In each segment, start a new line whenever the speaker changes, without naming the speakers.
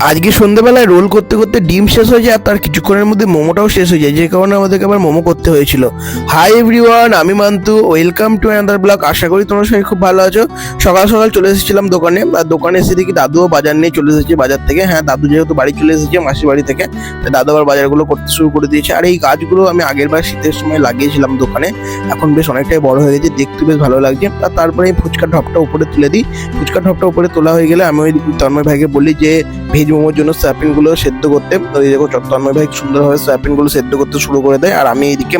আজকে সন্ধ্যাবেলায় রোল করতে করতে ডিম শেষ হয়ে যায় আর তার কিছুক্ষণের মধ্যে মোমোটাও শেষ হয়ে যায়, যে কারণে আমাদেরকে আবার মোমো করতে হয়েছিল। হাই এভরিওয়ান, আমি Mantu, welcome to another blog. আশা করি তোমরা সবাই খুব ভালো আছো। সকাল সকাল চলে এসেছিলাম দোকানে, আর দোকানে এসে দেখি দাদুও বাজার নিয়ে চলে এসেছে বাজার থেকে। হ্যাঁ, দাদু যেহেতু বাড়ি চলে এসেছে মাসির বাড়ি থেকে, তাই দাদু আবার বাজারগুলো করতে শুরু করে দিয়েছে। আর এই গাছগুলো আমি আগের বার শীতের সময় লাগিয়েছিলাম দোকানে, এখন বেশ অনেকটাই বড় হয়ে গেছে, দেখতে বেশ ভালো লাগছে। আর তারপরে এই ফুচকার ঢপটা উপরে তুলে দিই। ফুচকার ঢপটা উপরে তোলা হয়ে গেলে আমি ওই তন্ময় ভাইকে বলি যে ভেজ মোমোর জন্য সয়াবিন গুলো সেদ্ধ করতে। তো এই দেখো তন্ময় ভাই সুন্দরভাবে সয়াবিন গুলো সেদ্ধ করতে শুরু করে দেয়, আর আমি এইদিকে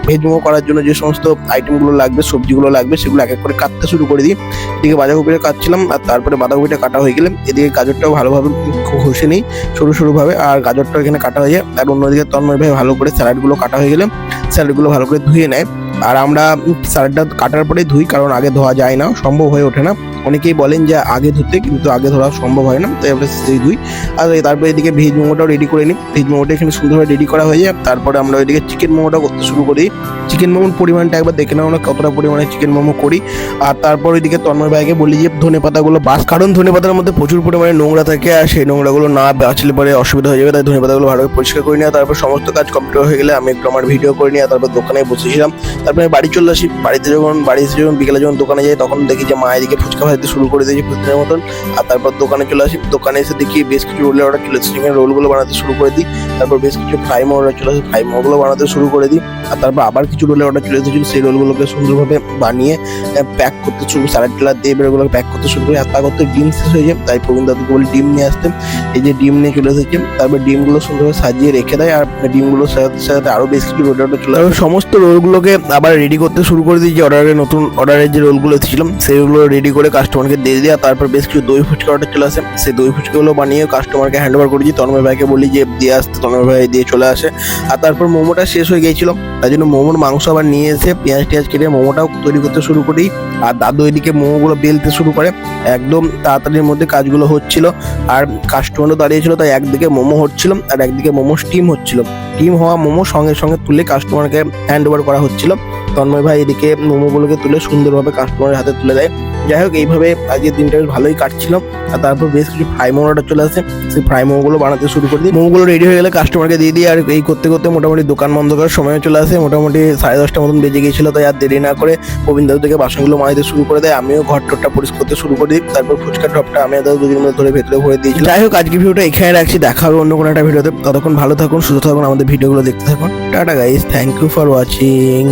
ভেজ মোমো করার জন্য যে সমস্ত আইটেম গুলো লাগবে, সবজিগুলো লাগবে, সেগুলো এক এক করে কাটতে শুরু করে দিই। এদিকে বাঁধাকপিটা কাটছিলাম, আর তারপরে বাঁধাকপিটা কাটা হয়ে গেলে এদিকে গাজরটাও ভালোভাবে ঘষে নিই সরু সরুভাবে, আর গাজরটা এখানে কাটা হয়ে যায়। আর অন্যদিকে তন্ময় ভাই ভালো করে স্যালাডগুলো কাটা হয়ে গেলে স্যালাডগুলো ভালো করে ধুয়ে নেয়। আর আমরা স্যালাডটা কাটার পরে ধুই, কারণ আগে ধোয়া যায় না, সম্ভব হয়ে ওঠে না। অনেকেই বলেন যে আগে ধুতে, কিন্তু আগে ধরা সম্ভব হয় না, তাই আমরা সেই ধুই। আর তারপরে এদিকে ভেজ মোমোটাও রেডি করে নিই। ভেজ মোমোটা এখানে সুন্দরভাবে রেডি করা হয়ে যায়। তারপরে আমরা ওইদিকে চিকেন মোমোটা করতে শুরু করি। চিকেন মোমোর পরিমাণটা একবার দেখে নাও না, কতটা পরিমাণে চিকেন মোমো করি। আর তারপর ওইদিকে তন্ময় ভাইকে বলি যে ধনে পাতাগুলো বাস, কারণ ধনে পাতার মধ্যে প্রচুর পরিমাণে নোংরা থাকে, আর সেই নোংরাগুলো না বাঁচলে পরে অসুবিধা হয়ে যাবে, তাই ধনে পাতাগুলো ভালোভাবে পরিষ্কার করে নিই। তারপর সমস্ত কাজ কমপ্লিট হয়ে গেলে আমি একটু আমার ভিডিও করে নিই, আর তারপর দোকানে বসেছিলাম। তারপরে বাড়ি চলে আসি। বাড়ি এসে যখন বিকেলে যখন দোকানে যাই, তখন দেখি যে মা এদিকে ফুচকা ভাজতে শুরু করে দিয়েছি ফুচকার মতন। আর তারপর দোকানে চলে আসি। দোকানে এসে দেখি বেশ কিছু রোলের অর্ডার চলে এসেছে, সেখানে রোলগুলো বানাতে শুরু করে দিই। তারপর বেশ কিছু ফ্রাই মোমো অর্ডার চলে আসে, ফ্রাই মোমোগুলো বানাতে শুরু করে দিই। আর তারপর আবার কিছু রোলের অর্ডার চলে এসেছিল, সেই রোলগুলোকে সুন্দরভাবে বানিয়ে প্যাক করতে শুরু, স্যালাড টেলার দিয়ে এগুলোকে প্যাক করতে শুরু করি। আর তা করতে ডিম শেষ হয়ে যায়, তাই প্রবীণ দাদুকে বলি ডিম নিয়ে আসতে। এই যে ডিম নিয়ে চলে এসেছে। তারপর ডিমগুলো সুন্দরভাবে সাজিয়ে রেখে দেয়, আর ডিমগুলো সাথে সাথে আরও বেশ কিছু রোলের অর্ডার চলে আসে। সমস্ত রোলগুলোকে আবার রেডি করতে শুরু করে দিই, যে নতুন অর্ডারের যে রোলগুলো এসেছিলাম সেইগুলো রেডি করে কাস্টমারকে দিয়ে দিই। আর তারপর বেশ কিছু দই ফুচকা অর্ডার চলে আসে, সেই দই ফুচকাগুলো বানিয়ে কাস্টমারকে হ্যান্ড ওভার করেছি। তন্ময় ভাইকে বলি যে দিয়ে আসতে, তন্ময় ভাই দিয়ে চলে আসে। আর তারপর মোমোটা শেষ হয়ে গিয়েছিল, তাই জন্য মোমোর মাংস আবার নিয়ে এসে পেঁয়াজ টিয়াজ কেটে মোমোটাও তৈরি করতে শুরু করি। আর দাদু এদিকে মোমোগুলো বেলতে শুরু করে। একদম তাড়াতাড়ির মধ্যে কাজগুলো হচ্ছিল, আর কাস্টমারও দাঁড়িয়েছিল, তাই একদিকে মোমো হচ্ছিল আর একদিকে মোমো স্টিম হচ্ছিল। স্টিম হওয়া মোমো সঙ্গে সঙ্গে তুলে কাস্টমারকে হ্যান্ড ওভার করা হচ্ছিল। তন্ময় ভাই এদিকে মোমোগুলোকে তুলে সুন্দরভাবে কাস্টমারের হাতে তুলে দেয়। যাই হোক, এইভাবে আজকের দিনটা বেশ ভালোই কাটছিল। আর তারপর বেশ কিছু ফ্রাই মোমোটা চলে আসে, সেই ফ্রাই মোমোগুলো বানাতে শুরু করে দিই। মোমোগুলো রেডি হয়ে গেলে কাস্টমারকে দিয়ে দিই। আর এই করতে করতে মোটামুটি দোকান বন্ধ করার সময় চলে আসে, মোটামুটি 10:30 মতন বেজে গিয়েছিল। তাই আর দেরি না করে প্রবীণ দাদু থেকে বাসনগুলো মাজতে শুরু করে দেয়, আমিও ঘর টরটা পরিষ্কার করতে শুরু করে দিই। তারপর ফুচকার টপটা আমি দাদু দুদিন মধ্যে ধরে ভেতরে ভরে দিয়েছি। যাই হোক, আজকে ভিডিওটা এখানে রাখছি, দেখা হবে অন্য কোনো একটা ভিডিওতে। ততক্ষণ ভালো থাকুন, সুস্থ থাকুন, আমাদের ভিডিওগুলো দেখতে থাকুন। Tata guys, thank you for watching.